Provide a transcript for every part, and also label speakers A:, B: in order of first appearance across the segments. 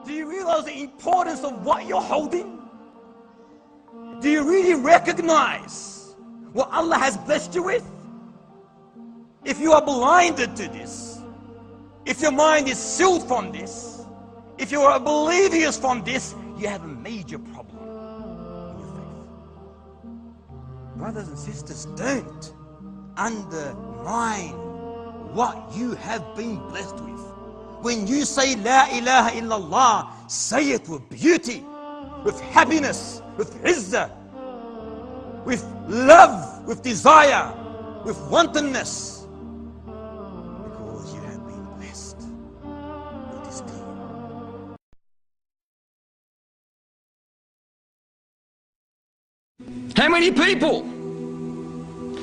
A: Do you realize the importance of what you're holding? Do you really recognize what Allah has blessed you with? If you are blinded to this, if your mind is sealed from this, if you are oblivious from this, you have a major problem in your faith. Brothers and sisters, don't undermine what you have been blessed with. When you say La ilaha illallah, say it with beauty, with happiness, with izzah, with love, with desire, with wantonness, because you have been blessed with this deen. How many people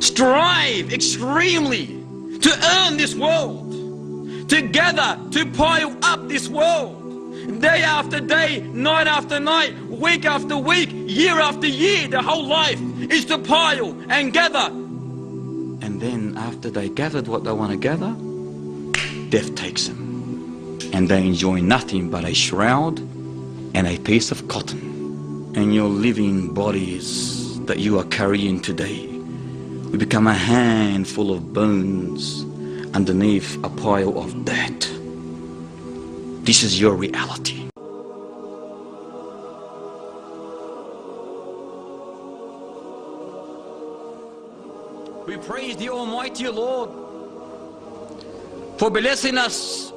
A: strive extremely to earn this world, together to pile up this world, day after day, night after night, week after week, year after year? Their whole life is to pile and gather. And then after they gathered what they want to gather, death takes them. And they enjoy nothing but a shroud and a piece of cotton. And your living bodies that you are carrying today will become a handful of bones underneath a pile of dirt. This is your reality. We praise the Almighty Lord for blessing us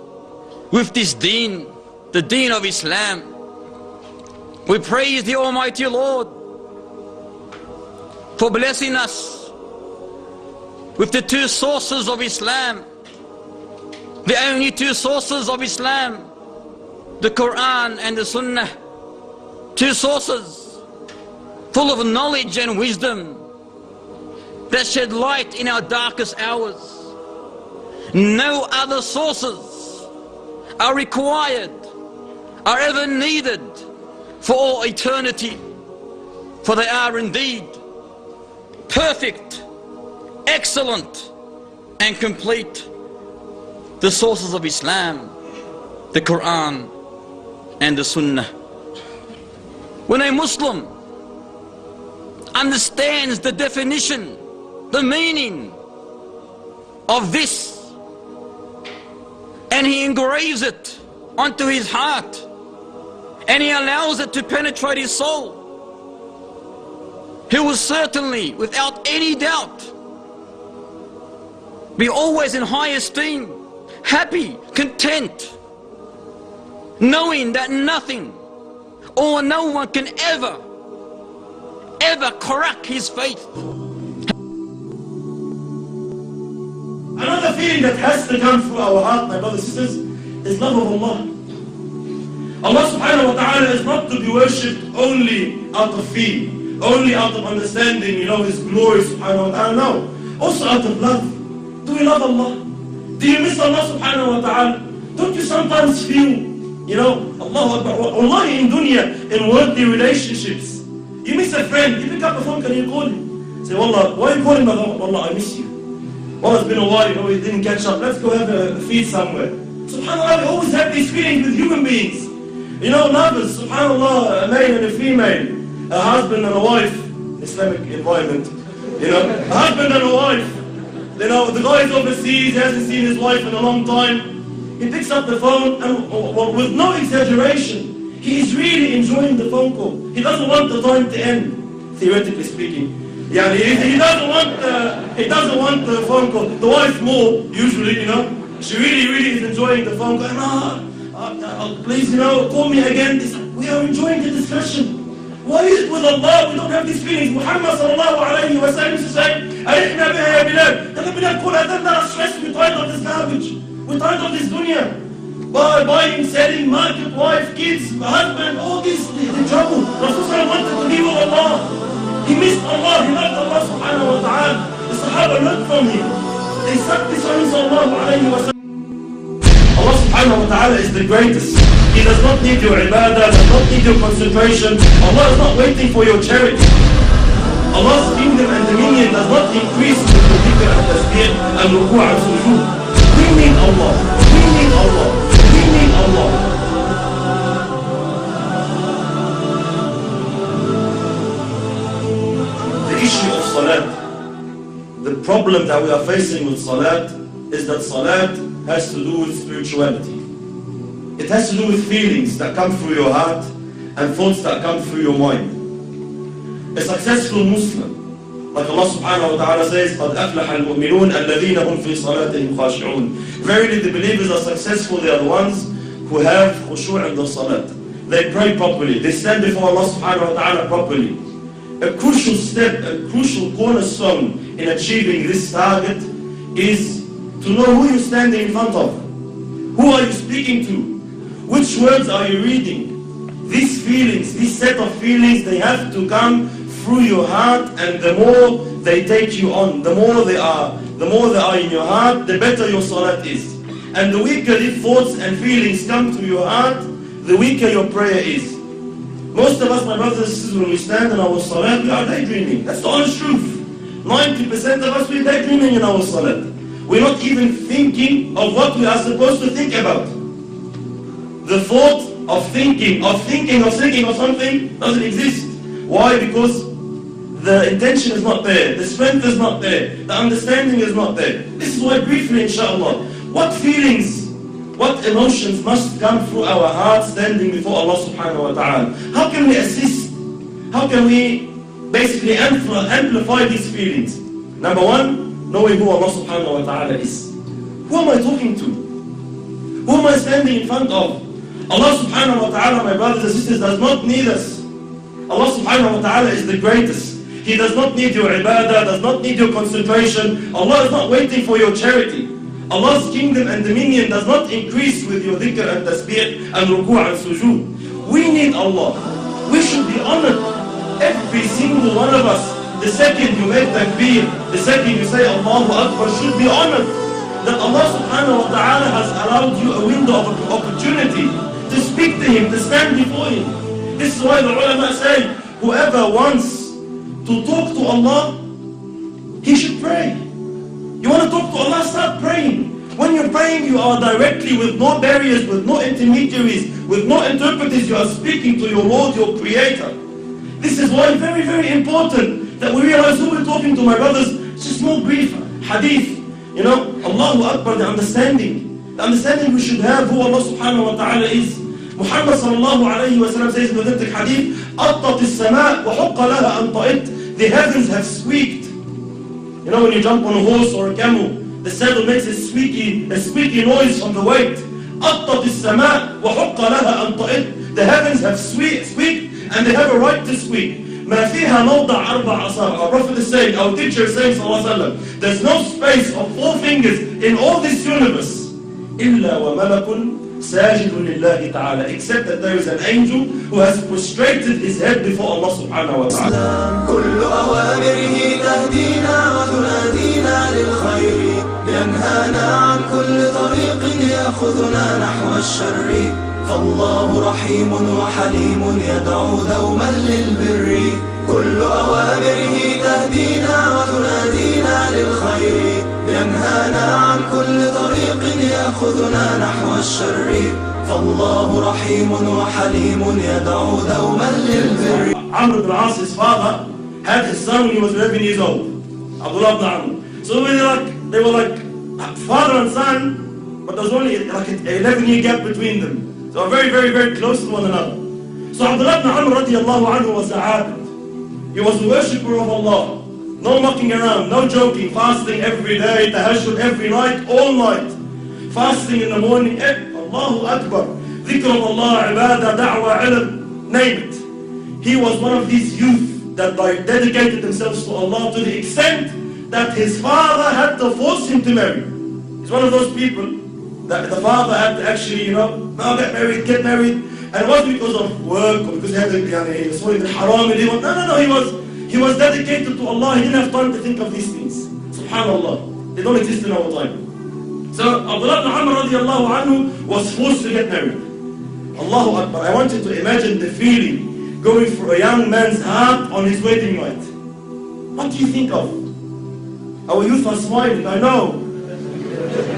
A: with this deen, the deen of Islam. We praise the Almighty Lord for blessing us with the two sources of Islam, the only two sources of Islam, the Quran and the Sunnah. Two sources full of knowledge and wisdom that shed light in our darkest hours. No other sources are required, are ever needed for all eternity, for they are indeed perfect, excellent and complete. The sources of Islam, the Quran and the Sunnah. When a Muslim understands the definition, the meaning of this, and he engraves it onto his heart, and he allows it to penetrate his soul, he will certainly, without any doubt, be always in high esteem, happy, content, knowing that nothing or no one can ever crack his faith.
B: Another feeling that has to come through our heart, my brothers and sisters, is love of Allah. Allah subhanahu wa ta'ala is not to be worshipped only out of fear, only out of understanding, His glory subhanahu wa ta'ala. No, also out of love. Do we love Allah? Do you miss Allah subhanahu wa ta'ala? Don't you sometimes feel, Allahu Akbar, wallahi in dunya, in worldly relationships, you miss a friend, you pick up the phone, can you call him? Say, Wallah, why are you calling me? Wallah, I miss you. Wallah, it's been a while, we didn't catch up, let's go have a feed somewhere. SubhanAllah, we always have these feelings with human beings. Lovers, SubhanAllah, a male and a female, a husband and a wife, Islamic environment, a husband and a wife. The guy is overseas, he hasn't seen his wife in a long time. He picks up the phone and with no exaggeration, he is really enjoying the phone call. He doesn't want the time to end, theoretically speaking. Yeah, he doesn't want the phone call. The wife more, usually, she really is enjoying the phone call. Please, call me again. We are enjoying the discussion. Why is it with Allah we don't have these feelings? Muhammad sallallahu alayhi wa sallam used to say, Arihna biha ya Bilal. Tell Bilal, call her, let us stress, we're tired of this garbage. We're tired of this dunya. Buying, selling, market, wife, kids, husband, all this, the trouble. Rasulullah wanted to be with Allah. He missed Allah, he loved Allah subhanahu wa ta'ala. The Sahaba learned from him. They said this on sallallahu alayhi wa sallam. Allah subhanahu wa ta'ala is the greatest. He does not need your ibadah, does not need your concentration. Allah is not waiting for your charity. Allah's kingdom and dominion does not increase with the dhikr and tasbih and ruku' and sujood. We need Allah. We need Allah. We Allah. The issue of salat, the problem that we are facing with salat is that salat has to do with spirituality. It has to do with feelings that come through your heart and thoughts that come through your mind. A successful Muslim, like Allah subhanahu wa ta'ala says, قَدْ أَفْلَحَ الْمُؤْمِنُونَ الَّذِينَ هُمْ فِي صَلَاتِهِمْ خَاشِعُونَ. Verily the believers are successful, they are the ones who have khushu' in their salat. They pray properly, they stand before Allah subhanahu wa ta'ala properly. A crucial step, a crucial cornerstone in achieving this target is to know who you're standing in front of. Who are you speaking to? Which words are you reading? These feelings, this set of feelings, they have to come through your heart, and the more they take you on, the more they are in your heart, the better your salat is. And the weaker these thoughts and feelings come to your heart, the weaker your prayer is. Most of us, my brothers and sisters, when we stand in our salat, we are daydreaming. That's the honest truth. 90% of us, we're daydreaming in our salat. We're not even thinking of what we are supposed to think about. The thought of thinking of something doesn't exist. Why? Because the intention is not there, the strength is not there, the understanding is not there. This is why briefly, inshallah, what feelings, what emotions must come through our hearts standing before Allah subhanahu wa ta'ala? How can we assist? How can we basically amplify these feelings? Number one, knowing who Allah subhanahu wa ta'ala is. Who am I talking to? Who am I standing in front of? Allah subhanahu wa ta'ala, my brothers and sisters, does not need us. Allah subhanahu wa ta'ala is the greatest. He does not need your ibadah, does not need your concentration. Allah is not waiting for your charity. Allah's kingdom and dominion does not increase with your dhikr and tasbih and ruku' and sujood. We need Allah. We should be honored. Every single one of us, the second you make takbir, the second you say Allahu Akbar, should be honored. That Allah subhanahu wa ta'ala has allowed you a window of opportunity to speak to Him, to stand before Him. This is why the ulama say, whoever wants to talk to Allah, he should pray. You want to talk to Allah, start praying. When you're praying, you are directly, with no barriers, with no intermediaries, with no interpreters, you are speaking to your Lord, your Creator. This is why very, very important that we realize who we're talking to, my brothers. It's a small brief hadith. You know, Allahu Akbar, the understanding we should have who Allah subhanahu wa ta'ala is. Muhammad sallallahu alayhi wa sallam says in the authentic hadith, أَطَّتِ السَّمَاء وَحُقَّ لَهَا أَنْ طَئِتْ. The heavens have squeaked. You know, when you jump on a horse or a camel, the saddle makes a squeaky noise from the weight. أَطَّتِ السَّمَاء وَحُقَّ لَهَا أَنْ طَئِتْ. The heavens have squeaked, and they have a right to squeak. مَا فِيهَا مَوْضَعَ أَرْبَعَ أَصَابِعَ. Our Prophet is saying, our teacher is saying, sallallahu alayhi wa sallam, there's no space of 4 fingers in all this universe, إِلَّا وَمَلَكٌ ساجد لله تعالى, except that there is an angel who has prostrated his head before Allah subhanahu wa ta'ala.
C: كل أوامره تهدينا وتنادينا للخير ينهانا عن كل طريق يأخذنا نحو الشر فالله رحيم وحليم يدعو دوما للبر كل أوامره تهدينا وتنادينا للخير ينهانا عن كل طريق يأخذنا نحو الشر فالله رحيم وحليم يدعو دوما للبر.
B: Amr ibn al-As, his father, had his son when he was 11 years old. Abdullah ibn Amr. So they were like father and son, but there was only like an 11-year gap between them. So very, very, very close to one another. So Abdullah ibn Amr radiallahu anhu was a abid. He was a worshipper of Allah. No mucking around, no joking, fasting every day, tahajjud every night, all night. Fasting in the morning, Allahu Akbar. Dhikr of Allah, ibadah, da'wah, ilm, name it. He was one of these youth that dedicated themselves to Allah to the extent that his father had to force him to marry. He's one of those people that the father had to actually, no, get married. And it wasn't because of work or because he had a haram. No, he was dedicated to Allah. He didn't have time to think of these things. SubhanAllah. They don't exist in our time. So Abdullah ibn Amr radiallahu anhu was forced to get married. Allahu Akbar. I want you to imagine the feeling going through a young man's heart on his wedding night. What do you think of? Our youth are smiling, I know.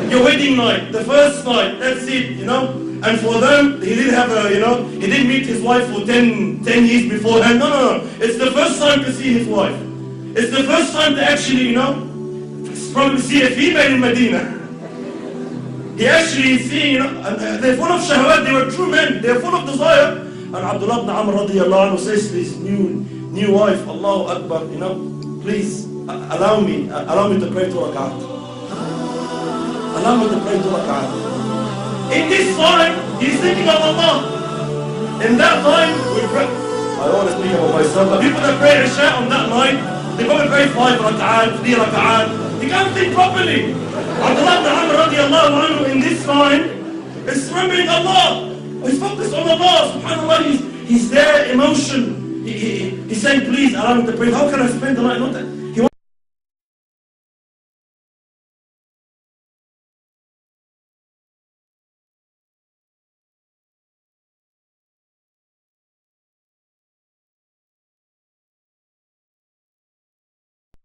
B: Your wedding night, the first night, that's it, you know. And for them, he didn't have a, he didn't meet his wife for 10 years beforehand. No. It's the first time to see his wife. It's the first time to actually, probably see a female in Medina. He actually see, they're full of shahwat, they were true men, they're full of desire. And Abdullah ibn Amr radiallahu anhu says to his new wife, Allahu Akbar, please allow me to pray 2 rak'at. Allow me to pray 2 rak'at. In this time, he's thinking of Allah. In that time, we pray. I don't want to speak about myself, but people that pray Isha on that night, they probably pray 5 rak'at, 3 rak'at. They can't think properly. Abdullah ibn Amr radiallahu anhu in this time is remembering Allah. He's focused on Allah, subhanAllah. He's there, emotion. He's saying, please allow me to pray. How can I spend the night? Not that.